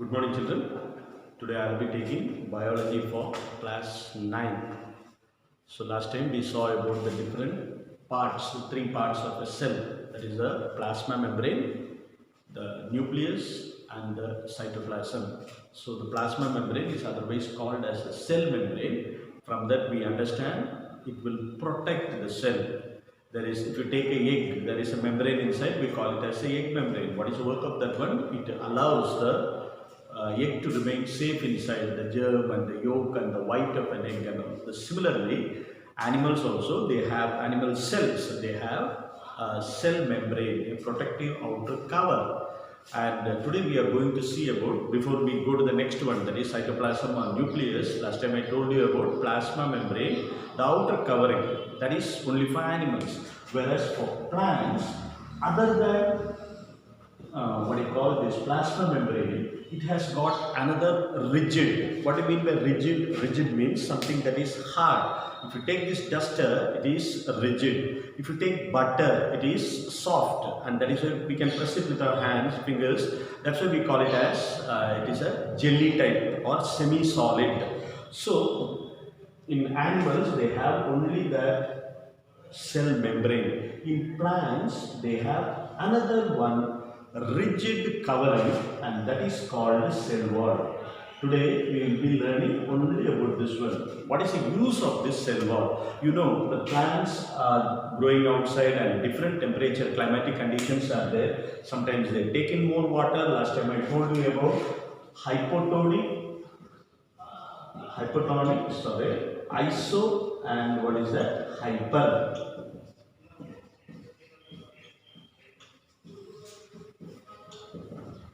Good morning, children. Today I will be taking biology for class 9. So last time we saw about the different parts, the three parts of a cell. That is the plasma membrane, the nucleus and the cytoplasm. So the plasma membrane is otherwise called as the cell membrane. From that we understand it will protect the cell. There is, if you take a egg, there is a membrane inside, we call it as a egg membrane. What is the work of that one? It allows the egg to remain safe inside, the germ and the yolk and the white of an egg. And all. Similarly, animals also, they have animal cells. They have a cell membrane, a protective outer cover. And today we are going to see about, before we go to the next one, that is cytoplasm or nucleus. Last time I told you about plasma membrane, the outer covering, that is only for animals. Whereas for plants, other than what you call this plasma membrane, it has got another rigid. What do you mean by rigid? Rigid means something that is hard. If you take this duster, it is rigid. If you take butter, it is soft, and that is why we can press it with our hands, fingers. That's why we call it as it is a jelly type or semi-solid. So in animals, they have only that cell membrane. In plants, they have another one, rigid covering, and that is called cell wall. Today we will be learning only about this one. What is the use of this cell wall? You know, the plants are growing outside and different temperature, climatic conditions are there. Sometimes they take in more water. Last time I told you about iso, and what is that? Hyper.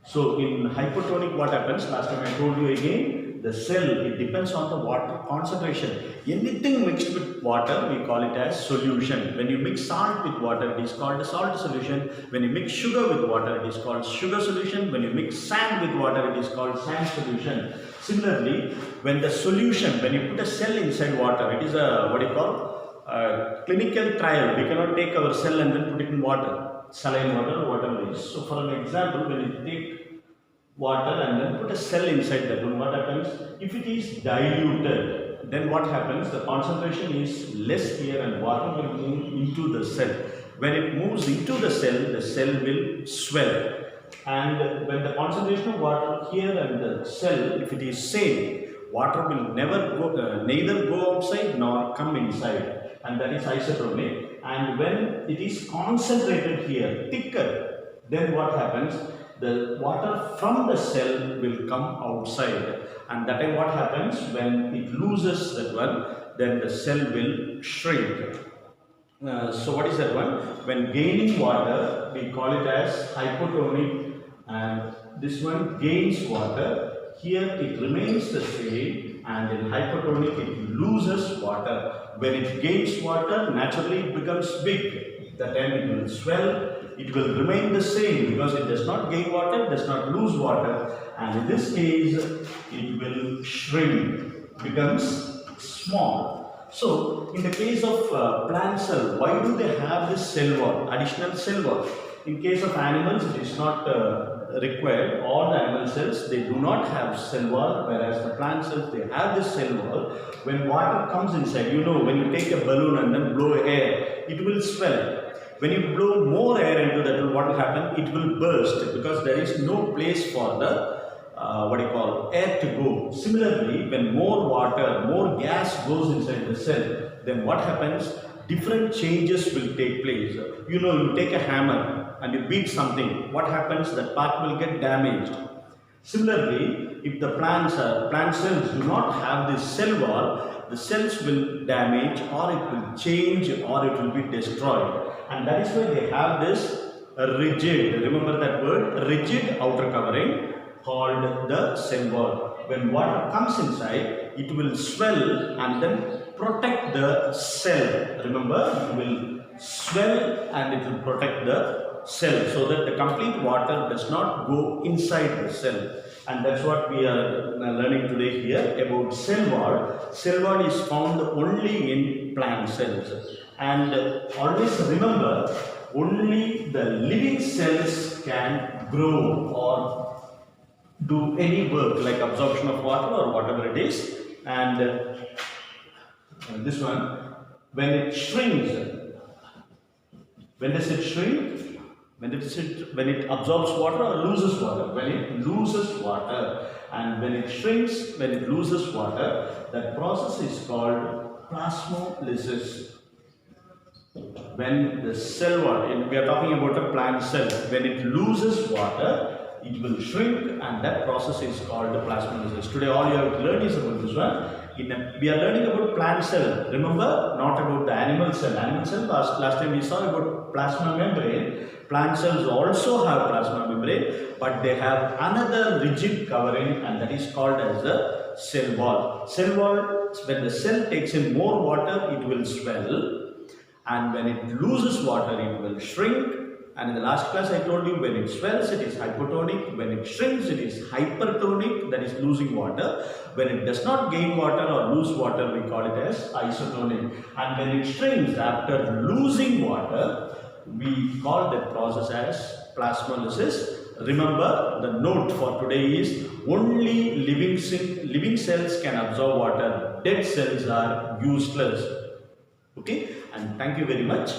So in hypotonic, what happens? Last time I told you again, the cell, it depends on the water concentration. Anything mixed with water, we call it as solution. When you mix salt with water, it is called a salt solution. When you mix sugar with water, it is called sugar solution. When you mix sand with water, it is called sand solution. Similarly, when the solution, when you put a cell inside water, it is a, what do you call, a clinical trial. We cannot take our cell and then put it in water, saline water or whatever it is. So for an example, when you take water and then put a cell inside that one, what happens? If it is diluted, then what happens? The concentration is less here and water will move into the cell. When it moves into the cell will swell. And when the concentration of water here and the cell, if it is same, water will never go, neither go outside nor come inside. And that is isotonic. And when it is concentrated here, thicker, then what happens? The water from the cell will come outside, and that time what happens? When it loses that one, then the cell will shrink. So what is that one? When gaining water, we call it as hypotonic, and this one gains water. Here it remains the same, and in hypotonic it loses water. When it gains water, naturally it becomes big. That time it will swell. It will remain the same because it does not gain water, does not lose water, and in this case it will shrink, becomes small. So in the case of plant cell, why do they have this cell wall, additional cell wall? In case of animals, it is not required. All the animal cells, they do not have cell wall, whereas the plant cells, they have this cell wall. When water comes inside, you know, when you take a balloon and then blow air, it will swell. When you blow more air into that, what will happen? It will burst because there is no place for the air to go. Similarly, when more water, more gas goes inside the cell, then what happens? Different changes will take place. You know, you take a hammer and you beat something. What happens? That part will get damaged. Similarly, if the plant cells do not have this cell wall, the cells will damage, or it will change, or it will be destroyed. And that is why they have this rigid, remember that word, rigid outer covering called the cell wall. When water comes inside, it will swell and then protect the cell. Remember, it will swell and it will protect the cell so that the complete water does not go inside the cell. And that's what we are learning today here about cell wall. Cell wall is found only in plant cells. And always remember, only the living cells can grow or do any work like absorption of water or whatever it is. And this one, when it shrinks, when does it shrink? When it absorbs water or loses water? When it loses water. And when it shrinks, when it loses water, that process is called plasmolysis. When the cell water, we are talking about a plant cell, when it loses water, it will shrink, and that process is called plasmolysis. Today all you have to learn is about this one. We are learning about plant cell. Remember, not about the animal cell. Animal cell, last time we saw about plasma membrane. Plant cells also have plasma membrane, but they have another rigid covering, and that is called as the cell wall. Cell wall, when the cell takes in more water, it will swell. And when it loses water, it will shrink. And in the last class, I told you when it swells, it is hypotonic. When it shrinks, it is hypertonic, that is losing water. When it does not gain water or lose water, we call it as isotonic. And when it shrinks after losing water, we call that process as plasmolysis. Remember, the note for today is only living cells can absorb water. Dead cells are useless. Okay, and thank you very much.